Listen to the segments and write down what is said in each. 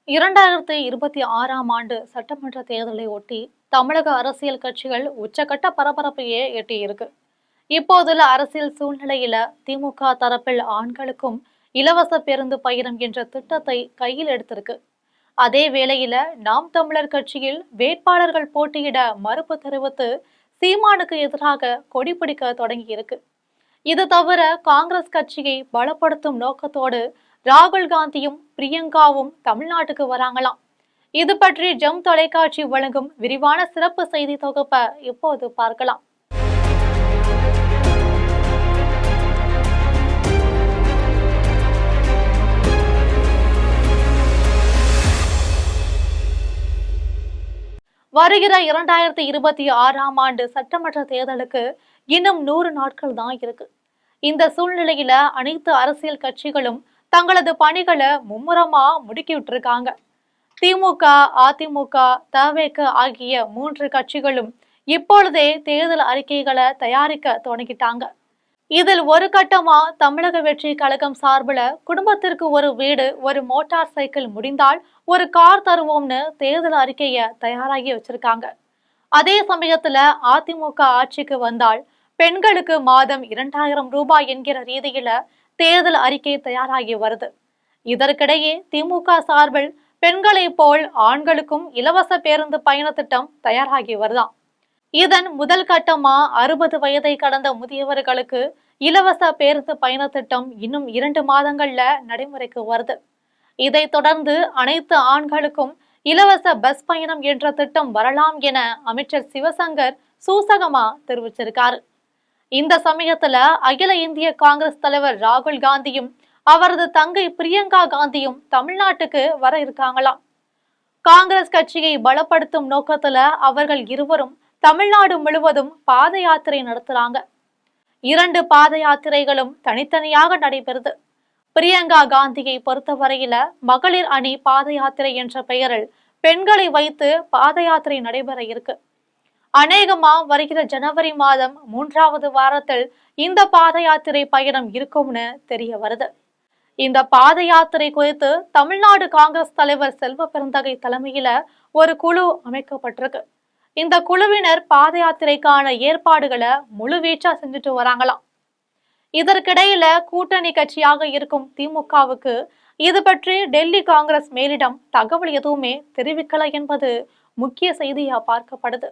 2026ஆம் ஆண்டு சட்டமன்ற தேர்தலை ஒட்டி தமிழக அரசியல் கட்சிகள் உச்சகட்ட பரபரப்பையே எட்டியிருக்கு. இப்போதுள்ள அரசியல் சூழ்நிலையில திமுக தரப்பில் ஆண்களுக்கும் இலவச பேருந்து பயணம் என்ற திட்டத்தை கையில் எடுத்திருக்கு. அதே வேளையில நாம் தமிழர் கட்சியில் வேட்பாளர்கள் போட்டியிட மறுப்பு தெரிவித்து சீமானுக்கு எதிராக கொடி பிடிக்க தொடங்கியிருக்கு. இது தவிர காங்கிரஸ் கட்சியை பலப்படுத்தும் நோக்கத்தோடு ராகுல் காந்தியும் பிரியங்காவும் தமிழ்நாட்டுக்கு வராங்களாம். இது பற்றி ஜெம் தொலைக்காட்சி வழங்கும் விரிவான சிறப்பு செய்தி தொகுப்பை இப்போது பார்க்கலாம். வருகிற 2026ஆம் ஆண்டு சட்டமன்ற தேர்தலுக்கு இன்னும் 100 நாட்கள் தான் இருக்கு. இந்த சூழ்நிலையில அனைத்து அரசியல் கட்சிகளும் தங்களது பணிகளை மும்முரமா முடுக்கிவிட்டு இருக்காங்க. திமுக, அதிமுக, தவேக ஆகிய 3 கட்சிகளும் இப்பொழுதே தேர்தல் அறிக்கைகளை தயாரிக்க தொடங்கிட்டாங்க. இதில் ஒரு கட்டமா தமிழக வெற்றி கழகம் சார்பில் குடும்பத்திற்கு ஒரு வீடு, ஒரு மோட்டார் சைக்கிள், முடிந்தால் ஒரு கார் தருவோம்னு தேர்தல் அறிக்கையை தயாராகி வச்சிருக்காங்க. அதே சமயத்துல அதிமுக ஆட்சிக்கு வந்தால் பெண்களுக்கு மாதம் 2000 ரூபாய் என்கிற ரீதியில தேர்தல் அறிக்கை தயாராகி வருது. இதற்கிடையே திமுக சார்பில் பெண்களை போல் ஆண்களுக்கும் இலவச பேருந்து பயண திட்டம் தயாராகி வருதாம். இதன் முதல் கட்டமா 60 வயதை கடந்த முதியவர்களுக்கு இலவச பேருந்து பயண திட்டம் இன்னும் 2 மாதங்கள்ல நடைமுறைக்கு வருது. இதை தொடர்ந்து அனைத்து ஆண்களுக்கும் இலவச பஸ் பயணம் என்ற திட்டம் வரலாம் என அமைச்சர் சிவசங்கர் சூசகமா தெரிவிச்சிருக்காரு. இந்த சமயத்துல அகில இந்திய காங்கிரஸ் தலைவர் ராகுல் காந்தியும் அவரது தங்கை பிரியங்கா காந்தியும் தமிழ்நாட்டுக்கு வர இருக்காங்களாம். காங்கிரஸ் கட்சியை பலப்படுத்தும் நோக்கத்துல அவர்கள் இருவரும் தமிழ்நாடு முழுவதும் பாத யாத்திரை நடத்துறாங்க. 2 பாத யாத்திரைகளும் தனித்தனியாக நடைபெறுது. பிரியங்கா காந்தியை பொறுத்தவரையில மகளிர் அணி பாத யாத்திரை என்ற பெயரில் பெண்களை வைத்து பாத யாத்திரை நடைபெற இருக்கு. அநேகமா வருகிற ஜனவரி மாதம் 3வது வாரத்தில் இந்த பாத யாத்திரை பயணம் இருக்கும்னு தெரிய வருது. இந்த பாத யாத்திரை குறித்து தமிழ்நாடு காங்கிரஸ் தலைவர் செல்வ பெருந்தகை தலைமையில ஒரு குழு அமைக்கப்பட்டிருக்கு. இந்த குழுவினர் பாத யாத்திரைக்கான ஏற்பாடுகளை முழுவீச்சா செஞ்சுட்டு வராங்களாம். இதற்கிடையில கூட்டணி கட்சியாக இருக்கும் திமுகவுக்கு இது பற்றி டெல்லி காங்கிரஸ் மேலிடம் தகவல் எதுவுமே தெரிவிக்கல என்பது முக்கிய செய்தியா பார்க்கப்படுது.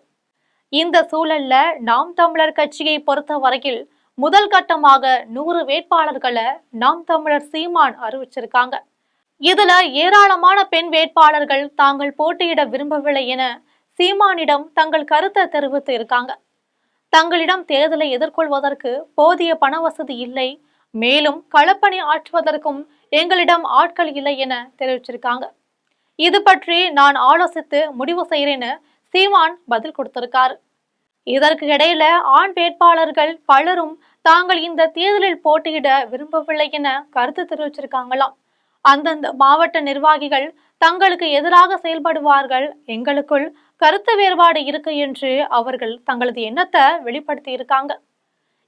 இந்த சூழல்ல நாம் தமிழர் கட்சியை பொறுத்த வரையில் முதல் கட்டமாக 100 வேட்பாளர்களை நாம் தமிழர் சீமான் அறிவிச்சிருக்காங்க. இதுல ஏராளமான பெண் வேட்பாளர்கள் தாங்கள் போட்டியிட விரும்பவில்லை என சீமானிடம் தங்கள் கருத்தை தெரிவித்து இருக்காங்க. தங்களிடம் தேர்தலை எதிர்கொள்வதற்கு போதிய பண வசதி இல்லை, மேலும் களப்பணி ஆற்றுவதற்கும் எங்களிடம் ஆட்கள் இல்லை என தெரிவிச்சிருக்காங்க. இது பற்றி நான் ஆலோசித்து முடிவு செய்கிறேன்னு சீமான் பதில் கொடுத்திருக்காரு. இதற்கு இடையில ஆண் வேட்பாளர்கள் பலரும் தாங்கள் இந்த தேர்தலில் போட்டியிட விரும்பவில்லை என கருத்து தெரிவிச்சிருக்காங்களாம். அந்தந்த மாவட்ட நிர்வாகிகள் தங்களுக்கு எதிராக செயல்படுவார்கள், எங்களுக்குள் கருத்து வேறுபாடு இருக்கு என்று அவர்கள் தங்களது எண்ணத்தை வெளிப்படுத்தி இருக்காங்க.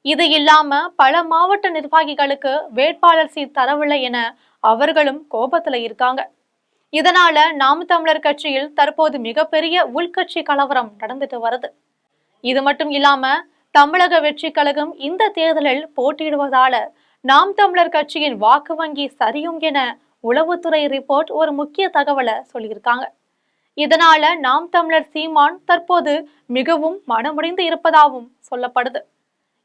இது இல்லாம பல மாவட்ட நிர்வாகிகளுக்கு வேட்பாளர் சீட் தரவில்லை என அவர்களும் கோபத்துல இருக்காங்க. இதனால நாம் தமிழர் கட்சியில் தற்போது மிகப்பெரிய உள்கட்சி கலவரம் நடந்துட்டு வருது. இது மட்டும் இல்லாம தமிழக வெற்றி கழகம் இந்த தேர்தலில் போட்டியிடுவதால நாம் தமிழர் கட்சியின் வாக்கு வங்கி சரியும் என உளவுத்துறை ரிப்போர்ட் ஒரு முக்கிய தகவலை சொல்லியிருக்காங்க. இதனால நாம் தமிழர் சீமான் தற்போது மிகவும் மனமுடைந்து இருப்பதாகவும் சொல்லப்படுது.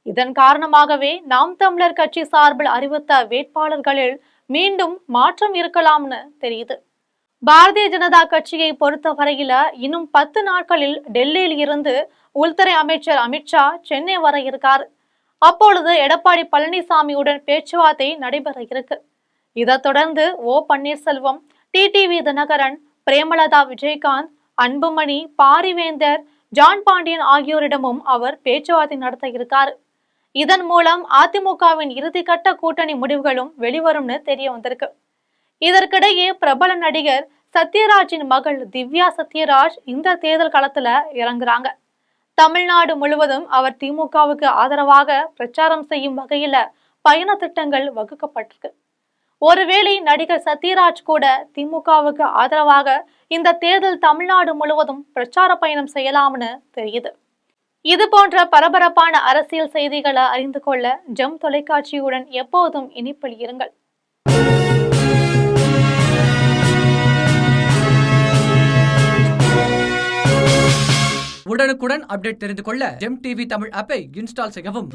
இதன் காரணமாகவே நாம் தமிழர் கட்சி சார்பில் அறிவித்த வேட்பாளர்களில் மீண்டும் மாற்றம் இருக்கலாம்னு தெரியுது. பாரதிய ஜனதா கட்சியை பொறுத்த வரையில இன்னும் 10 நாட்களில் டெல்லியில் இருந்து உள்துறை அமைச்சர் அமித்ஷா சென்னை வர இருக்காரு. அப்பொழுது எடப்பாடி பழனிசாமியுடன் பேச்சுவார்த்தை நடைபெற இருக்கு. இதை தொடர்ந்து ஓ பன்னீர்செல்வம், டிடிவி தினகரன், பிரேமலதா விஜயகாந்த், அன்புமணி, பாரிவேந்தர், ஜான் பாண்டியன் ஆகியோரிடமும் அவர் பேச்சுவார்த்தை நடத்த இருக்காரு. இதன் மூலம் அதிமுகவின் இறுதிக்கட்ட கூட்டணி முடிவுகளும் வெளிவரும்னு தெரிய வந்திருக்கு. இதற்கிடையே பிரபல நடிகர் சத்யராஜின் மகள் திவ்யா சத்யராஜ் இந்த தேர்தல் களத்துல இறங்குறாங்க. தமிழ்நாடு முழுவதும் அவர் திமுகவுக்கு ஆதரவாக பிரச்சாரம் செய்யும் வகையில பயண திட்டங்கள் வகுக்கப்பட்டிருக்கு. ஒருவேளை நடிகர் சத்யராஜ் கூட திமுகவுக்கு ஆதரவாக இந்த தேர்தல் தமிழ்நாடு முழுவதும் பிரச்சார பயணம் செய்யலாம்னு தெரியுது. இது போன்ற பரபரப்பான அரசியல் செய்திகளை அறிந்து கொள்ள ஜெம் தொலைக்காட்சியுடன் எப்போதும் இணைப்பில் இருங்கள். உடனுக்குடன் அப்டேட் தெரிந்து கொள்ள ஜெம் டிவி தமிழ் ஆப்பை இன்ஸ்டால் செய்யவும்.